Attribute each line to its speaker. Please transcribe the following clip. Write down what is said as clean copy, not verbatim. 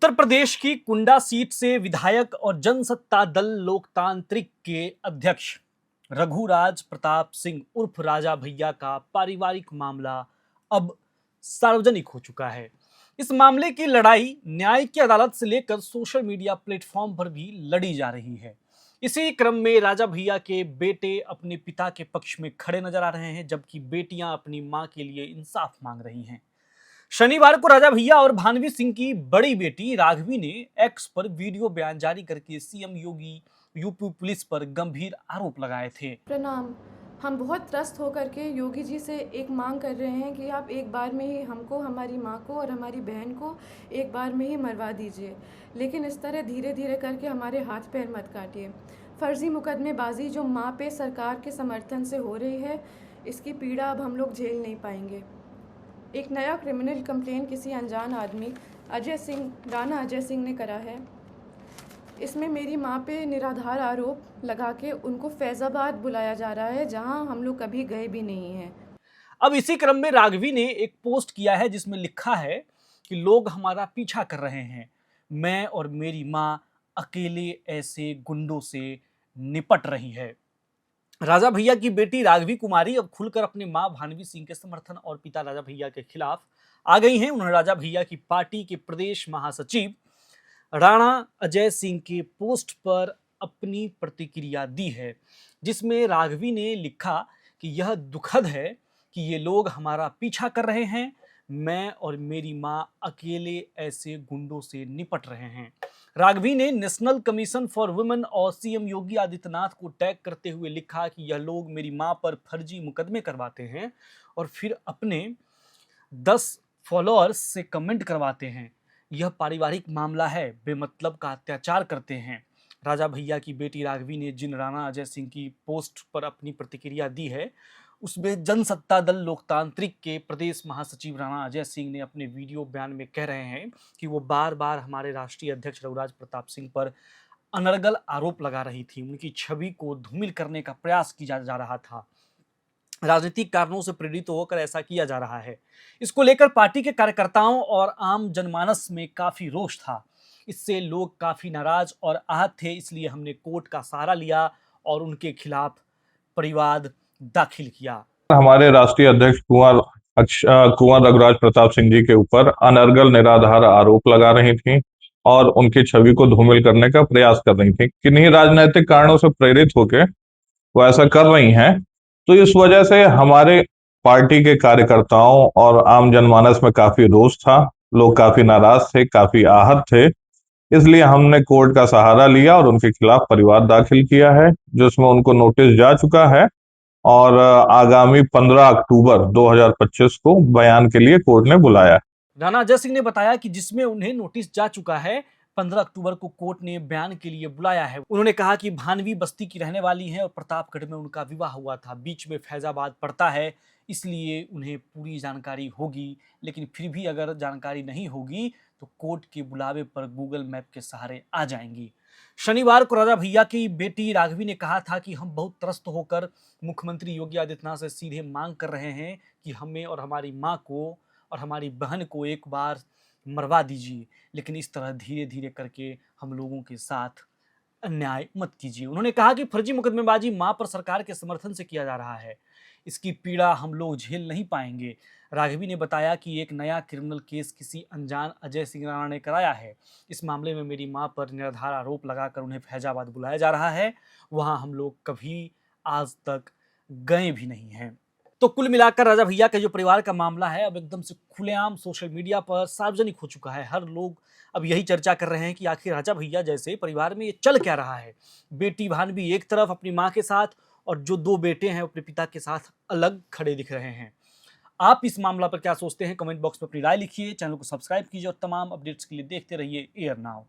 Speaker 1: उत्तर प्रदेश की कुंडा सीट से विधायक और जनसत्ता दल लोकतांत्रिक के अध्यक्ष रघुराज प्रताप सिंह उर्फ राजा भैया का पारिवारिक मामला अब सार्वजनिक हो चुका है। इस मामले की लड़ाई न्याय की अदालत से लेकर सोशल मीडिया प्लेटफॉर्म पर भी लड़ी जा रही है। इसी क्रम में राजा भैया के बेटे अपने पिता के पक्ष में खड़े नजर आ रहे हैं, जबकि बेटियां अपनी मां के लिए इंसाफ मांग रही हैं। शनिवार को राजा भैया और भानवी सिंह की बड़ी बेटी राघवी ने एक्स पर वीडियो बयान जारी करके सीएम योगी यूपी पुलिस पर गंभीर आरोप लगाए थे।
Speaker 2: प्रणाम। हम बहुत त्रस्त होकर के योगी जी से एक मांग कर रहे हैं कि आप एक बार में ही हमको, हमारी माँ को और हमारी बहन को एक बार में ही मरवा दीजिए, लेकिन इस तरह धीरे धीरे करके हमारे हाथ पैर मत काटिए। फर्जी मुकदमेबाजी जो माँ पे सरकार के समर्थन से हो रही है, इसकी पीड़ा अब हम लोग झेल नहीं पाएंगे। एक नया क्रिमिनल कंप्लेन किसी अनजान आदमी राणा अजय सिंह ने करा है। इसमें मेरी माँ पे निराधार आरोप लगा के उनको फैजाबाद बुलाया जा रहा है, जहां हम लोग कभी गए भी नहीं हैं।
Speaker 1: अब इसी क्रम में राघवी ने एक पोस्ट किया है जिसमें लिखा है कि लोग हमारा पीछा कर रहे हैं, मैं और मेरी माँ अकेले ऐसे गुंडों से निपट रही है। राजा भैया की बेटी राघवी कुमारी अब खुलकर अपने मां भानवी सिंह के समर्थन और पिता राजा भैया के खिलाफ आ गई हैं। उन्होंने राजा भैया की पार्टी के प्रदेश महासचिव राणा अजय सिंह के पोस्ट पर अपनी प्रतिक्रिया दी है, जिसमें राघवी ने लिखा कि यह दुखद है कि ये लोग हमारा पीछा कर रहे हैं, मैं और मेरी मां अकेले ऐसे गुंडों से निपट रहे हैं। राघवी ने नेशनल कमीशन फॉर वुमेन और सीएम योगी आदित्यनाथ को टैग करते हुए लिखा कि यह लोग मेरी मां पर फर्जी मुकदमे करवाते हैं और फिर अपने 10 फॉलोअर्स से कमेंट करवाते हैं। यह पारिवारिक मामला है, बेमतलब का अत्याचार करते हैं। राजा भैया की बेटी राघवी ने जिन राणा अजय सिंह की पोस्ट पर अपनी प्रतिक्रिया दी है, उसमें जनसत्ता दल लोकतांत्रिक के प्रदेश महासचिव राणा अजय सिंह ने अपने वीडियो बयान में कह रहे हैं कि वो बार बार हमारे राष्ट्रीय अध्यक्ष रघुराज प्रताप सिंह पर अनर्गल आरोप लगा रही थी, उनकी छवि को धूमिल करने का प्रयास किया जा रहा था, राजनीतिक कारणों से प्रेरित होकर ऐसा किया जा रहा है। इसको लेकर पार्टी के कार्यकर्ताओं और आम जनमानस में काफी रोष था। इससे लोग काफी नाराज और आहत थे, इसलिए हमने कोर्ट का सहारा लिया और उनके खिलाफ परिवाद दाखिल किया।
Speaker 3: हमारे राष्ट्रीय अध्यक्ष कुंवर रघुराज प्रताप सिंह जी के ऊपर अनर्गल निराधार आरोप लगा रही थी और उनकी छवि को धूमिल करने का प्रयास कर रही थी। किन्हीं राजनीतिक कारणों से प्रेरित होकर वो ऐसा कर रही हैं, तो इस वजह से हमारे पार्टी के कार्यकर्ताओं और आम जनमानस में काफी रोष था। लोग काफी नाराज थे, काफी आहत थे। इसलिए हमने कोर्ट का सहारा लिया और उनके खिलाफ परिवाद दाखिल किया है, जिसमें उनको नोटिस जा चुका है और आगामी 15 अक्टूबर 2025 को बयान के लिए कोर्ट ने बुलाया।
Speaker 1: राणा अजय सिंह ने बताया कि जिसमें उन्हें नोटिस जा चुका है, 15 अक्टूबर को कोर्ट ने बयान के लिए बुलाया है। उन्होंने कहा कि भानवी बस्ती की रहने वाली है और प्रतापगढ़ में उनका विवाह हुआ था, बीच में फैजाबाद पड़ता है, इसलिए उन्हें पूरी जानकारी होगी, लेकिन फिर भी अगर जानकारी नहीं होगी तो कोर्ट के बुलावे पर गूगल मैप के सहारे आ जाएंगी। शनिवार को राजा भैया की बेटी राघवी ने कहा था कि हम बहुत त्रस्त होकर मुख्यमंत्री योगी आदित्यनाथ से सीधे मांग कर रहे हैं कि हमें और हमारी माँ को और हमारी बहन को एक बार मरवा दीजिए, लेकिन इस तरह धीरे धीरे करके हम लोगों के साथ अन्याय मत कीजिए। उन्होंने कहा कि फर्जी मुकदमेबाजी मां पर सरकार के समर्थन से किया जा रहा है, इसकी पीड़ा हम लोग झेल नहीं पाएंगे। राघवी ने बताया कि एक नया क्रिमिनल केस किसी अनजान अजय सिंह राणा ने कराया है। इस मामले में मेरी मां पर निराधार आरोप लगाकर उन्हें फैजाबाद बुलाया जा रहा है, वहां हम लोग कभी आज तक गए भी नहीं हैं। तो कुल मिलाकर राजा भैया का जो परिवार का मामला है, अब एकदम से खुलेआम सोशल मीडिया पर सार्वजनिक हो चुका है। हर लोग अब यही चर्चा कर रहे हैं कि आखिर राजा भैया जैसे परिवार में ये चल क्या रहा है। बेटी भानवी एक तरफ अपनी माँ के साथ और जो 2 बेटे हैं अपने पिता के साथ अलग खड़े दिख रहे हैं। आप इस मामला पर क्या सोचते हैं? कमेंट बॉक्स में अपनी राय लिखिए, चैनल को सब्सक्राइब कीजिए और तमाम अपडेट्स के लिए देखते रहिए एयर नाउ।